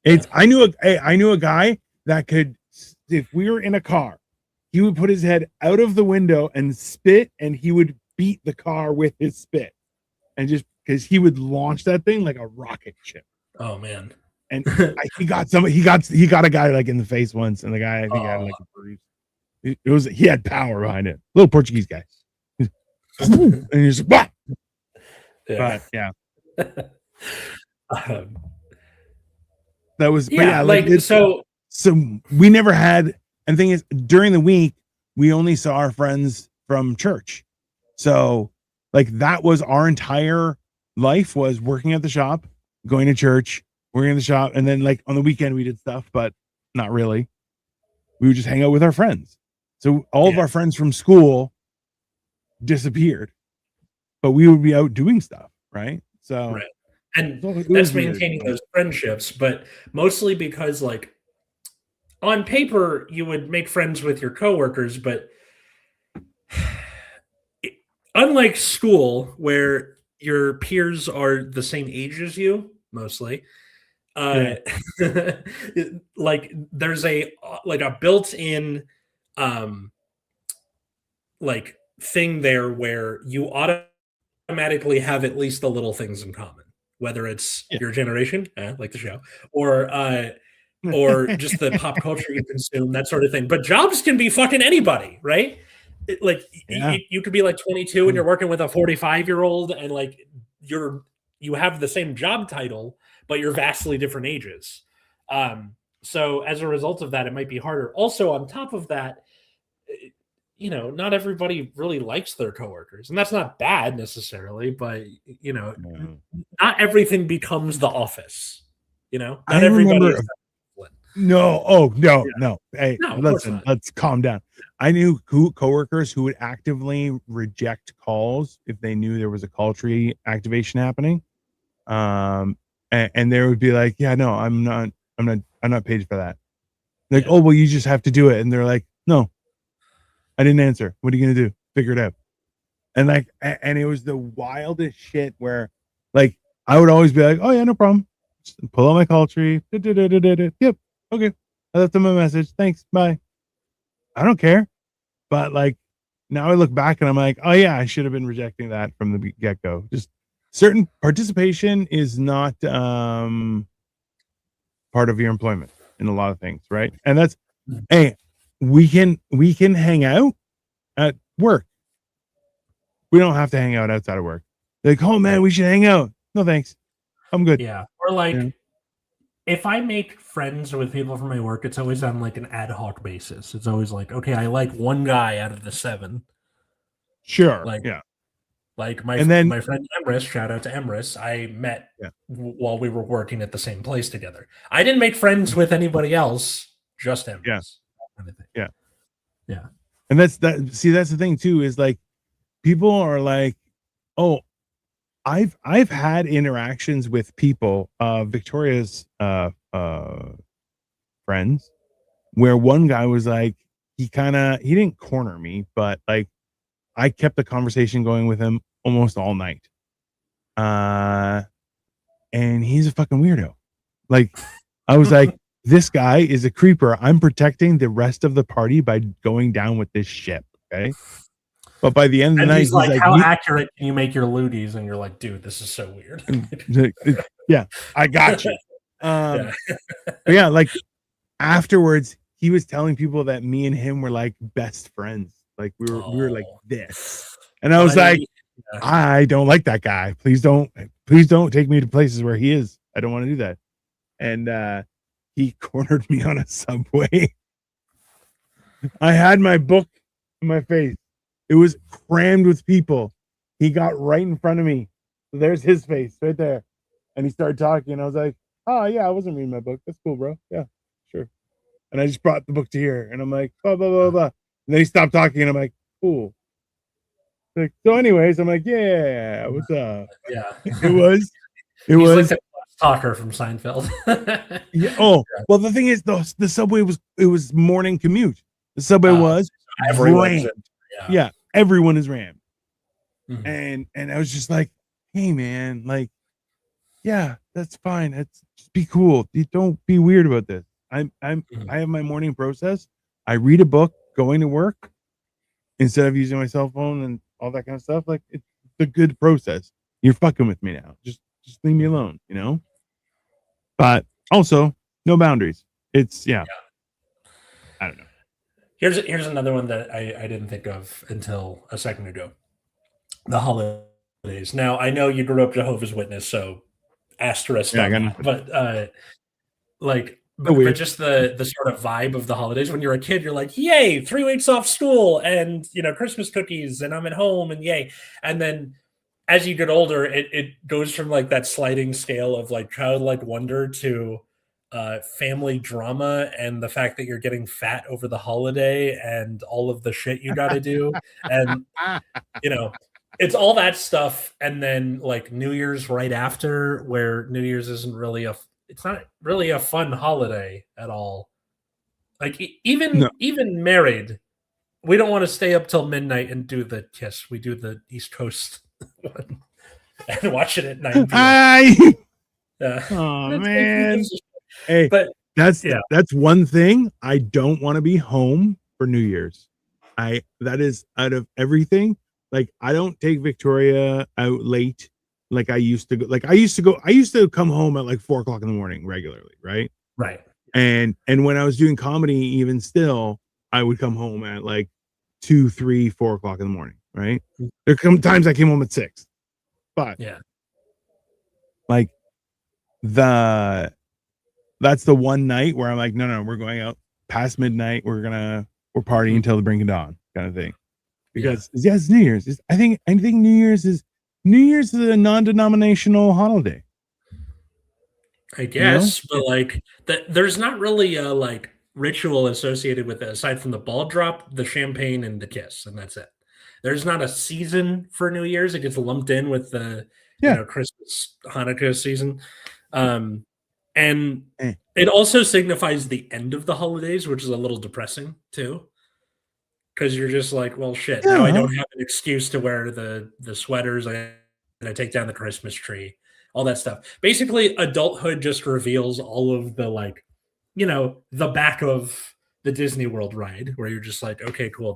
I knew a guy that could if we were in a car, he would put his head out of the window and spit, and he would beat the car with his spit, and just because he would launch that thing like a rocket ship. Oh man. And he got a guy like in the face once, and the guy I think had like a bruise. He had power behind it. Little Portuguese guy. And he's like, "What?" Yeah. But yeah, Um, that was yeah, so we never had. And the thing is, during the week we only saw our friends from church, so like that was our entire life, was working at the shop, going to church, working in the shop, and then like on the weekend we did stuff, but not really. We would just hang out with our friends. So all of our friends from school disappeared, but we would be out doing stuff, right? So right. And it that's was weird. maintaining those friendships, but mostly because like on paper you would make friends with your coworkers, but unlike school where your peers are the same age as you mostly, like there's a built-in like thing there where you automatically have at least the little things in common, whether it's your generation, like the show, or just the pop culture you consume, that sort of thing. But jobs can be fucking anybody, right? You could be like 22 and you're working with a 45-year-old, and like you have the same job title, but you're vastly different ages. So as a result of that, it might be harder. Also, on top of that, not everybody really likes their coworkers, and that's not bad necessarily, but not everything becomes the office. Not everybody. No. Hey, no, listen, let's calm down. I knew coworkers who would actively reject calls if they knew there was a call tree activation happening. And they would be like, "Yeah, no, I'm not paid for that." Like, "Oh, well, you just have to do it." And they're like, "No, I didn't answer. What are you gonna do? Figure it out." And like, and it was the wildest shit where, like, I would always be like, "Oh yeah, no problem." Just pull out my call tree. Yep. Okay. I left them a message. Thanks. Bye. I don't care. But like, now I look back and I'm like, oh yeah, I should have been rejecting that from the get-go. Just certain participation is not part of your employment in a lot of things, right? And that's, hey, we can hang out at work. We don't have to hang out outside of work. Like, oh man, we should hang out. No thanks. I'm good. Yeah. Or like, if I make friends with people from my work, it's always on like an ad hoc basis. It's always like, okay, I like one guy out of the 7. Sure. Like my friend Emrys, shout out to Emrys, I met while we were working at the same place together. I didn't make friends with anybody else, just Emrys. Yeah. And that's the thing too, is like, people are like, oh, I've had interactions with people, Victoria's friends, where one guy was like, he didn't corner me, but like I kept the conversation going with him almost all night. And he's a fucking weirdo. Like, I was like, this guy is a creeper. I'm protecting the rest of the party by going down with this shit. Okay. But by the end of the night, he's like, how accurate can you make your looties? And you're like, dude, this is so weird. Yeah, I got you. Yeah, like afterwards, he was telling people that me and him were like best friends. Like we were like this. And I was like, I don't like that guy. Please don't take me to places where he is. I don't want to do that. And he cornered me on a subway. I had my book in my face. It was crammed with people. He got right in front of me. So there's his face right there. And he started talking. I was like, oh, yeah, I wasn't reading my book. That's cool, bro. Yeah, sure. And I just brought the book to here. And I'm like, blah, blah, blah, blah. And then he stopped talking. And I'm like, cool. Like, so anyways, I'm like, yeah, what's up? Yeah. It was like the talker from Seinfeld. Yeah. Oh, well, the thing is, the subway was morning commute. The subway was rammed. Yeah, everyone is rammed. Mm-hmm. And I was just like, hey man, like, yeah, that's fine. Just be cool. You don't be weird about this. I have my morning process. I read a book going to work instead of using my cell phone and all that kind of stuff. Like it's a good process. You're fucking with me now. Just leave me alone, you know? But also no boundaries. It's I don't know. Here's another one that I didn't think of until a second ago. The holidays. Now I know you grew up Jehovah's Witness, so asterisk Yeah, I on got that. nothing. But like So but weird. just the sort of vibe of the holidays when you're a kid, you're like, yay, 3 weeks off school and Christmas cookies and I'm at home and yay. And then as you get older, it goes from like that sliding scale of like childlike wonder to family drama and the fact that you're getting fat over the holiday and all of the shit you got to do. And, you know, it's all that stuff. And then like New Year's right after, where New Year's isn't really it's not really a fun holiday at all. Like No. even married, we don't want to stay up till midnight and do the kiss. We do the East Coast one and watch it at 9 p.m. Oh It's man. like, Hey, but that's yeah. that's one thing. I don't want to be home for New Year's. That is out of everything. Like I don't take Victoria out late like I used to go. I used to come home at like 4 o'clock in the morning regularly, right? Right. And when I was doing comedy, even still, I would come home at like 2, 3, 4 o'clock in the morning, right? There come times I came home at 6. But Yeah. like that's the one night where I'm like, no, we're going out past midnight. We're partying until the brink of dawn, kind of thing. Because it's New Year's. I think New Year's is a non-denominational holiday. I guess, but like there's not really a like ritual associated with it aside from the ball drop, the champagne, and the kiss, and that's it. There's not a season for New Year's. It gets lumped in with the Christmas, Hanukkah season. And it also signifies the end of the holidays, which is a little depressing too. Because you're just like, well, shit. Now I don't have an excuse to wear the sweaters. I take down the Christmas tree, all that stuff. Basically, adulthood just reveals all of the like, the back of the Disney World ride, where you're just like, okay, cool.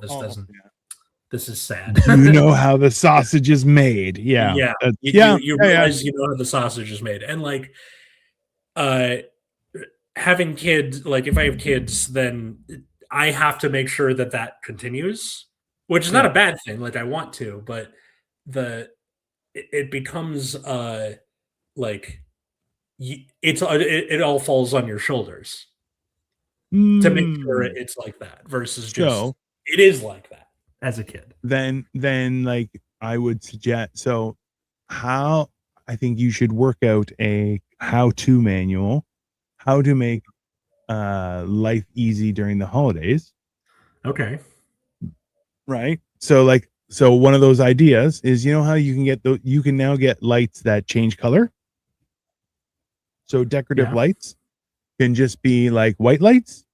This is sad. Do you know how the sausage is made? Yeah, you realize you know how the sausage is made, and like, having kids. Like, if I have kids, then I have to make sure that continues, which is not a bad thing. Like I want to, but it becomes like it all falls on your shoulders to make sure it's like that versus just it is like that as a kid. Then like I would suggest how I think you should work out a how-to manual, how to make life easy during the holidays. Okay. Right. So one of those ideas is, how you can now get lights that change color. So decorative lights can just be like white lights,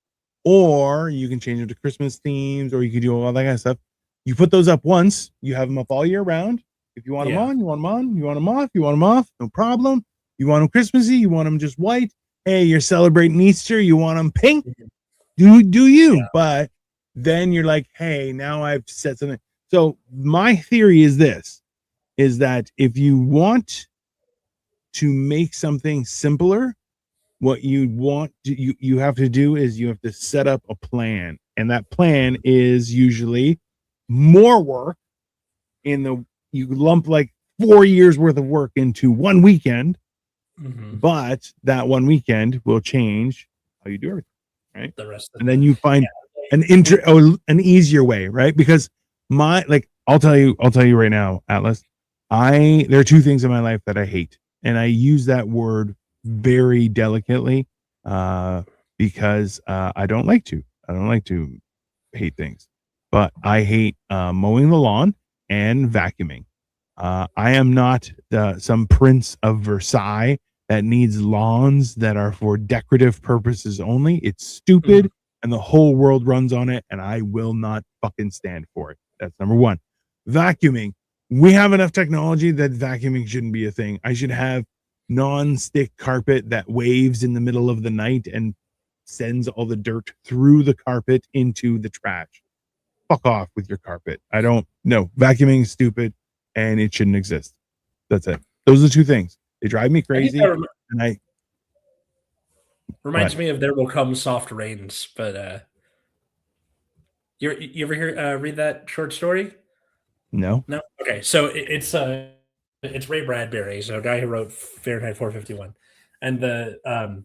or you can change them to Christmas themes, or you can do all that kind of stuff. You put those up once, you have them up all year round. If you want them on, you want them on. You want them off, you want them off, no problem. You want them Christmassy, you want them just white. Hey, you're celebrating Easter, you want them pink. Do you? Yeah. But then you're like, hey, now I've set something. So my theory is that if you want to make something simpler, what you have to do is you have to set up a plan, and that plan is usually more work. You lump like 4 years worth of work into one weekend, but that one weekend will change how you do everything, right? The rest of and then you find an easier way, right? Because I'll tell you right now, Atlas, there are two things in my life that I hate, and I use that word very delicately because I don't like to hate things, but I hate mowing the lawn and vacuuming. I am not some prince of Versailles that needs lawns that are for decorative purposes only. It's stupid, and the whole world runs on it, and I will not fucking stand for it. That's number one. Vacuuming. We have enough technology that vacuuming shouldn't be a thing. I should have non-stick carpet that waves in the middle of the night and sends all the dirt through the carpet into the trash. Fuck off with your carpet. I don't know. Vacuuming is stupid and it shouldn't exist. That's it. Those are the two things. They drive me crazy. And I reminds me of There Will Come Soft Rains, but you ever read that short story? No. Okay, so it's Ray Bradbury, so a guy who wrote Fahrenheit 451, and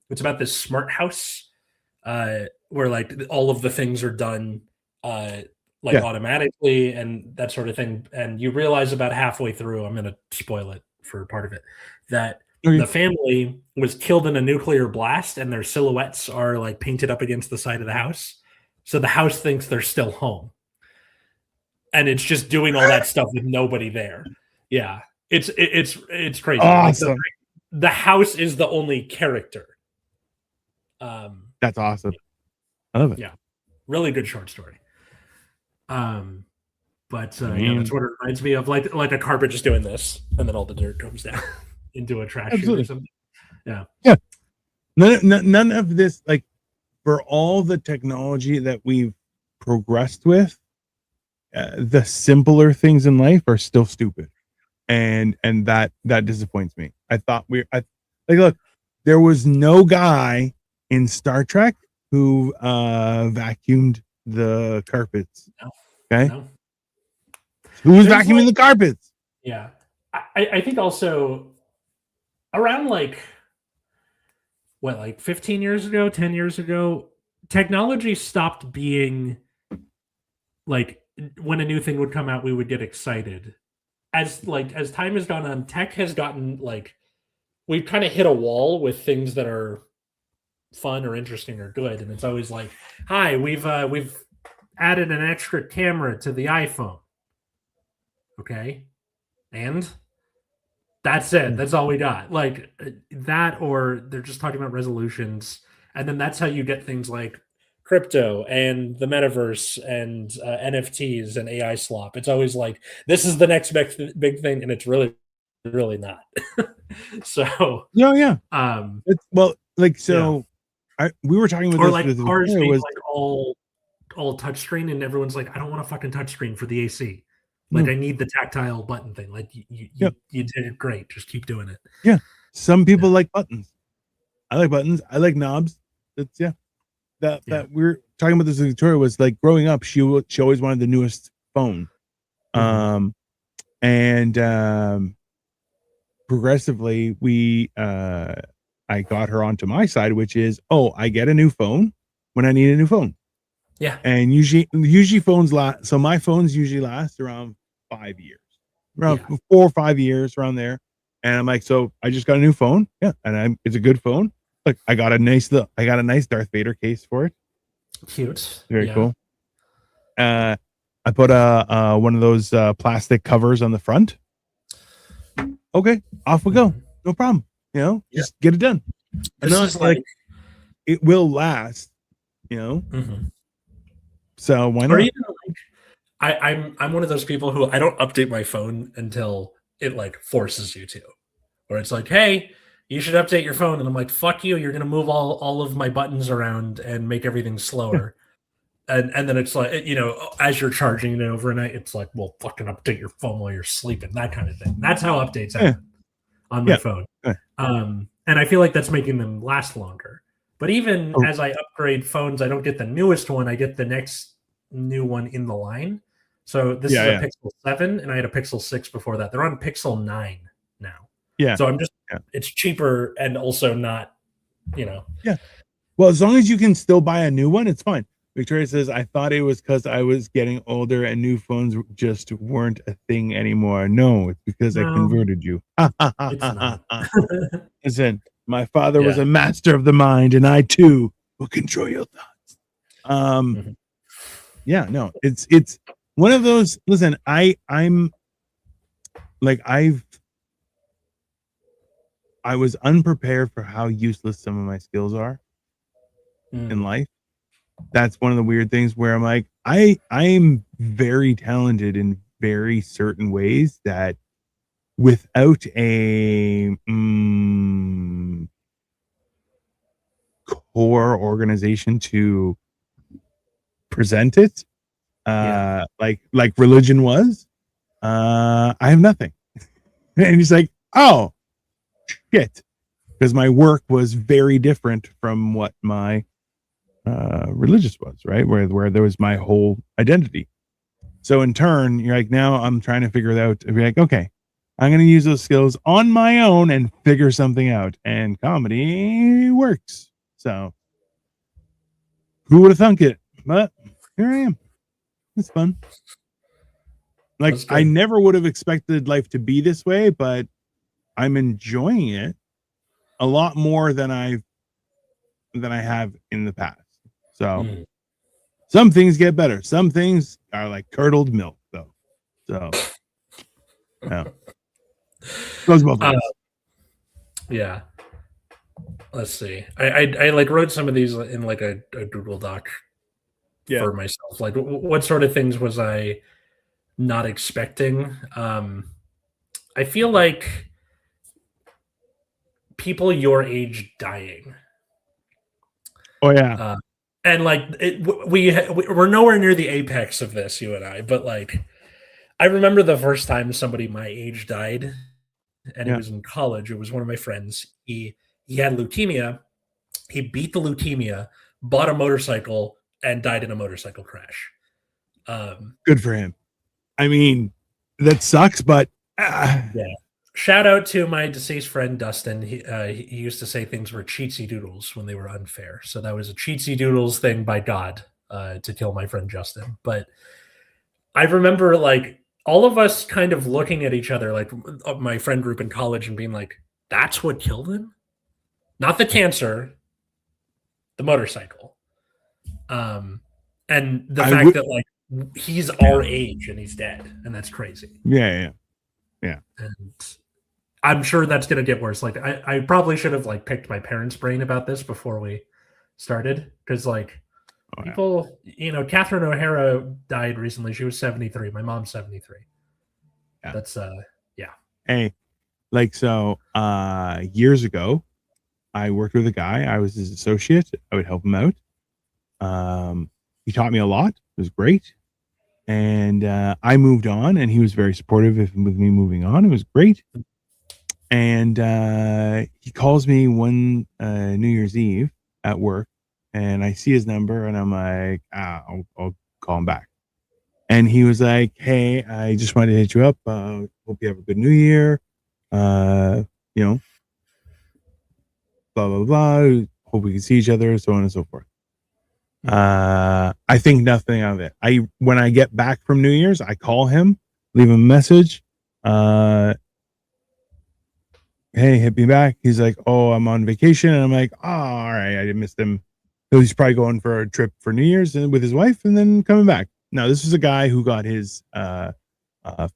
it's about this smart house where like all of the things are done automatically and that sort of thing. And you realize about halfway through, I'm going to spoil it for part of it, that the family was killed in a nuclear blast and their silhouettes are like painted up against the side of the house. So the house thinks they're still home. And it's just doing all that stuff with nobody there. Yeah. It's crazy. Awesome. Like the house is the only character. That's awesome. I love it. Yeah. Really good short story. But that's what it reminds me of, like a carpet just doing this, and then all the dirt comes down into a trash chute or something. Yeah. Yeah. None of this, like, for all the technology that we've progressed with, the simpler things in life are still stupid, and that disappoints me. I thought look, there was no guy in Star Trek who vacuumed the carpets. No. Okay. No. Who was vacuuming the carpets? Yeah. I think also around like 15 years ago, 10 years ago, technology stopped being like, when a new thing would come out, we would get excited. As time has gone on, tech has gotten like, we've kind of hit a wall with things that are fun or interesting or good, and it's always like, hi, we've added an extra camera to the iPhone. Okay, and that's it. That's all we got. Like that, or they're just talking about resolutions, and then that's how you get things like crypto and the metaverse and NFTs and AI slop. It's always like, this is the next big thing, and it's really not. So yeah. We were talking about or this like with cars being like all touchscreen, and everyone's like, I don't want a fucking touchscreen for the AC. Like, I need the tactile button thing. Like, you did it great. Just keep doing it. Yeah. Some people like buttons. I like buttons. I like knobs. That's that we were talking about this with Victoria, was like, growing up, she always wanted the newest phone. Progressively I got her onto my side, which is, I get a new phone when I need a new phone. Yeah. And usually phones last. So my phones usually last around 5 years, around 4 or 5 years, around there. And I'm like, so I just got a new phone. Yeah. And it's a good phone. Like, I got a nice Darth Vader case for it. Cute. Very cool. I put one of those plastic covers on the front. Okay, off we go. No problem. Just get it done. And it's like, it will last. So why not? Or even like, I'm one of those people who I don't update my phone until it like forces you to, or it's like, hey, you should update your phone, and I'm like, fuck you, you're gonna move all of my buttons around and make everything slower. And then it's like, as you're charging it overnight, it's like, well, fucking update your phone while you're sleeping, that kind of thing. That's how updates happen on my phone. And I feel like that's making them last longer. But even as I upgrade phones, I don't get the newest one. I get the next new one in the line. So this is a Pixel 7, and I had a Pixel 6 before that. They're on Pixel 9 now. Yeah. So I'm just, it's cheaper and also not, Yeah. Well, as long as you can still buy a new one, it's fine. Victoria says, I thought it was because I was getting older and new phones just weren't a thing anymore. No, it's because I converted you. It's not. Listen, my father was a master of the mind, and I too will control your thoughts. Yeah, no, it's one of those. Listen, I'm like, I was unprepared for how useless some of my skills are in life. That's one of the weird things where I'm like, I'm very talented in very certain ways that without a poor organization to present it, like religion was, I have nothing. And he's like, oh shit, because my work was very different from what my religious was, right? Where there was my whole identity. So in turn, you're like, now I'm trying to figure it out and be like, okay, I'm going to use those skills on my own and figure something out. And comedy works. So who would have thunk it? But here I am. It's fun. Like, I never would have expected life to be this way, but I'm enjoying it a lot more than I have in the past. So some things get better. Some things are like curdled milk, though. So yeah. Goes both ways. Yeah. Let's see. I like wrote some of these in like a Google Doc for myself. Like, what sort of things was I not expecting? I feel like people your age dying. Oh yeah. And like we're nowhere near the apex of this, you and I. But like, I remember the first time somebody my age died, and it was in college. It was one of my friends. He had leukemia. He beat the leukemia, bought a motorcycle, and died in a motorcycle crash. Good for him. I mean, that sucks, but yeah. Shout out to my deceased friend Dustin. He used to say things were cheatsy doodles when they were unfair. So that was a cheatsy doodles thing by God to kill my friend Justin. But I remember like all of us kind of looking at each other, like my friend group in college, and being like, "That's what killed him? Not the cancer, the motorcycle." And the fact that like he's our age and he's dead, and that's crazy. Yeah. And I'm sure that's going to get worse. Like I probably should have like picked my parents' brain about this before we started, because like people, you know, Catherine O'Hara died recently. She was 73. My mom's 73. Yeah. That's Hey, like, so years ago, I worked with a guy. I was his associate. I would help him out. He taught me a lot. It was great. And I moved on, and he was very supportive with me moving on. It was great. And he calls me one New Year's Eve at work, and I see his number, and I'm like, I'll call him back. And he was like, hey, I just wanted to hit you up. Hope you have a good New Year. You know, blah, blah, blah. Hope we can see each other, so on and so forth. I think nothing of it. When I get back from New Year's, I call him, leave him a message. Hey, hit me back. He's like, oh, I'm on vacation. And I'm like, oh, all right, I missed him. So he's probably going for a trip for New Year's and with his wife and then coming back. Now, this is a guy who got his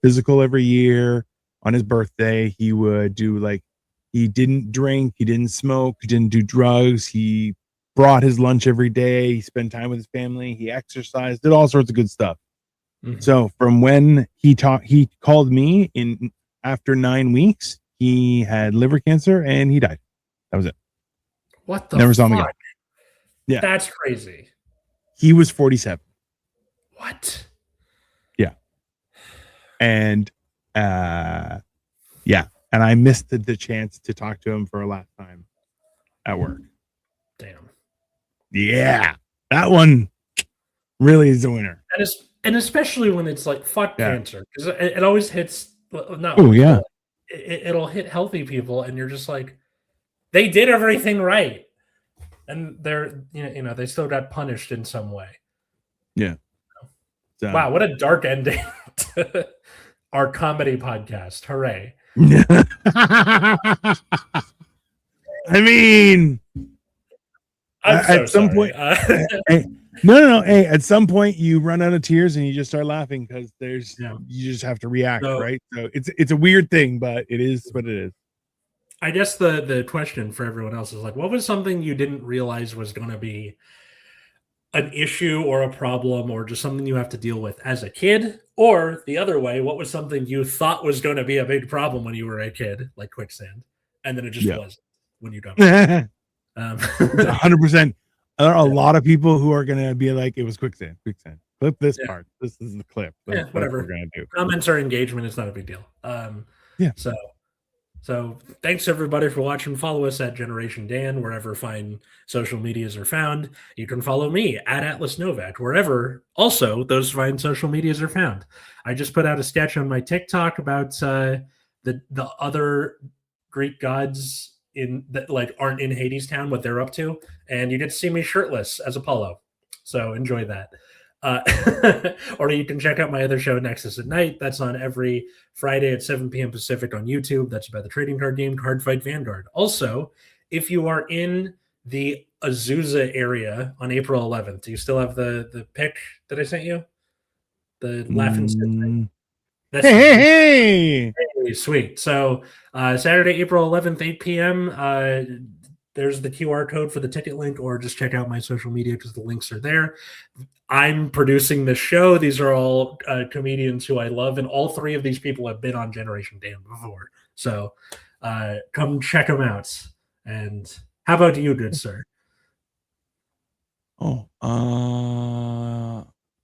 physical every year. On his birthday, he would do like, he didn't drink, he didn't smoke, he didn't do drugs. He brought his lunch every day. He spent time with his family. He exercised, did all sorts of good stuff. Mm-hmm. So from when he called me in after 9 weeks, he had liver cancer and he died. That was it. What the Never saw him again. Yeah. That's crazy. He was 47. What? Yeah. And yeah. And I missed the chance to talk to him for a last time at work. Damn. Yeah. That one really is the winner. And especially when it's like cancer, because it always hits. It'll hit healthy people, and you're just like, they did everything right, and they're they still got punished in some way. Yeah. So, wow, what a dark ending to our comedy podcast! Hooray! I mean, at some point, no. Hey, at some point, you run out of tears and you just start laughing because you just have to react, right? So it's a weird thing, but it is what it is. I guess the question for everyone else is like, what was something you didn't realize was going to be an issue or a problem or just something you have to deal with as a kid? Or the other way, what was something you thought was going to be a big problem when you were a kid, like quicksand, and then it just wasn't when you got 100%. There are a lot of people who are gonna be like, it was quicksand. Clip this Yeah. part. This is the clip. Yeah, That's what whatever. we're gonna do. Comments or engagement is not a big deal. Yeah. So thanks everybody for watching. Follow us at Generation Dan wherever fine social medias are found. You can follow me at Atlas Novak wherever also those fine social medias are found. I just put out a sketch on my TikTok about the other Greek gods in that like aren't in Hades Town, what they're up to, and you get to see me shirtless as Apollo. So enjoy that. Or you can check out my other show, Nexus at Night. That's on every Friday at 7 p.m. Pacific on YouTube. That's about the trading card game Card Fight Vanguard. Also, if you are in the Azusa area on April 11th, do you still have the pic that I sent you? The laughing stick thing? That's Hey. really sweet. So Saturday, April 11th, 8 p.m. There's the QR code for the ticket link, or just check out my social media because the links are there. I'm producing this show. These are all comedians who I love, and all three of these people have been on Generation Dan before. So come check them out. And how about you, good sir?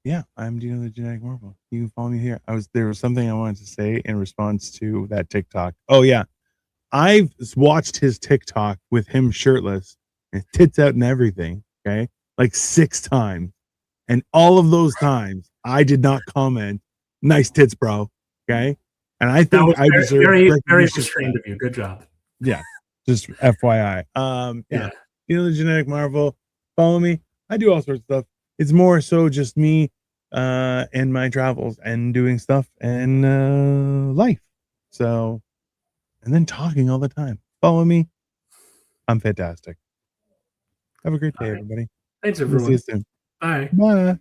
Yeah, I'm Dino the Genetic Marvel. You can follow me here. There was something I wanted to say in response to that TikTok. Oh yeah, I've watched his TikTok with him shirtless and tits out and everything. Okay, like 6 times, and all of those times I did not comment. Nice tits, bro. Okay, and I think I deserve very restrained of you. Good job. Yeah, just FYI. Yeah, Dino the Genetic Marvel. Follow me. I do all sorts of stuff. It's more so just me and my travels and doing stuff and life. So, and then talking all the time. Follow me. I'm fantastic. Have a great day, everybody. Thanks, We'll see everyone. you soon. Bye. Bye.